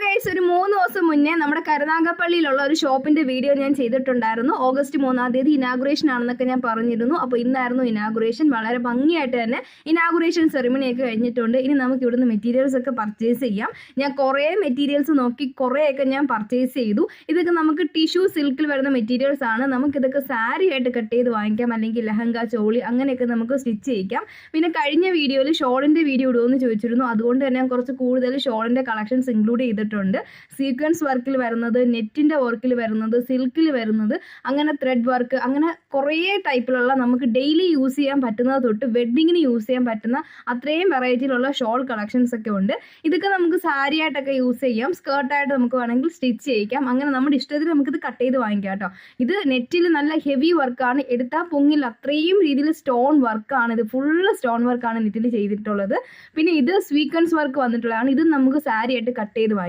Guys, ഒരു 3 ദിവസം മുന്നേ നമ്മുടെ കരുനാഗപ്പള്ളിയിലുള്ള ഒരു ഷോപ്പിന്റെ വീഡിയോ ഞാൻ ചെയ്തിട്ടുണ്ടായിരുന്നു. ഓഗസ്റ്റ് 3-ാം തീയതി ഇനാഗുറേഷൻ ആണെന്നൊക്കെ ഞാൻ പറഞ്ഞിരുന്നു. അപ്പോൾ ഇന്നായിരുന്നു ഇനാഗുറേഷൻ. വളരെ ഭംഗിയായിട്ട് തന്നെ ഇനാഗുറേഷൻ സെറിമണിയൊക്കെ കഴിഞ്ഞിട്ടുണ്ട്. ഇനി നമുക്ക് ഇവിടുന്ന് മെറ്റീരിയൽസ് ഒക്കെ പർച്ചേസ് ചെയ്യാം. ഞാൻ കുറേ മെറ്റീരിയൽസ് നോക്കി കുറേയൊക്കെ ഞാൻ പർച്ചേസ് ചെയ്തു. ഇതൊക്കെ നമുക്ക് ടിഷ്യൂ സിൽക്കിൽ വരുന്ന മെറ്റീരിയൽസ് ആണ്. നമുക്കിതൊക്കെ സാരി ആയിട്ട് കട്ട് ചെയ്ത് വാങ്ങിക്കാം, അല്ലെങ്കിൽ ലെഹങ്ക, ചോളി അങ്ങനെയൊക്കെ നമുക്ക് സ്റ്റിച്ച് ചെയ്യിക്കാം. പിന്നെ കഴിഞ്ഞ വീഡിയോയിൽ ഷോളിന്റെ വീഡിയോ ഇടുമെന്ന് ചോദിച്ചിരുന്നു. അതുകൊണ്ട് തന്നെ ഞാൻ കുറച്ച് കൂടുതൽ ഷോളിന്റെ കളക്ഷൻസ് ഇൻക്ലൂഡ് ചെയ്തിട്ടുണ്ട്. സീക്വൻസ് വർക്കിൽ വരുന്നത്, നെറ്റിന്റെ വർക്കിൽ വരുന്നത്, സിൽക്കിൽ വരുന്നത്, അങ്ങനെ ത്രെഡ് വർക്ക്, അങ്ങനെ കുറേ ടൈപ്പിലുള്ള നമുക്ക് ഡെയിലി യൂസ് ചെയ്യാൻ പറ്റുന്നത് തൊട്ട് വെഡ്ഡിങ്ങിന് യൂസ് ചെയ്യാൻ പറ്റുന്ന അത്രയും വെറൈറ്റിയിലുള്ള ഷോൾ കളക്ഷൻസ് ഒക്കെ ഉണ്ട്. ഇതൊക്കെ നമുക്ക് സാരി ആയിട്ടൊക്കെ യൂസ് ചെയ്യാം, സ്കേർട്ടായിട്ട് നമുക്ക് വേണമെങ്കിൽ സ്റ്റിച്ച് ചെയ്യിക്കാം. അങ്ങനെ നമ്മുടെ ഇഷ്ടത്തിന് നമുക്കിത് കട്ട് ചെയ്ത് വാങ്ങിക്കാം കേട്ടോ. ഇത് നെറ്റിൽ നല്ല ഹെവി വർക്കാണ്, എടുത്താൽ പൊങ്ങില്ല, അത്രയും രീതിയിൽ സ്റ്റോൺ വർക്കാണ്. ഇത് ഫുള്ള് സ്റ്റോൺ വർക്കാണ് നെറ്റിൽ ചെയ്തിട്ടുള്ളത്. പിന്നെ ഇത് സ്വീക്വൻസ് വർക്ക് വന്നിട്ടുള്ളതാണ്. ഇത് നമുക്ക് സാരി ആയിട്ട് കട്ട് ചെയ്ത് വാങ്ങിക്കാം.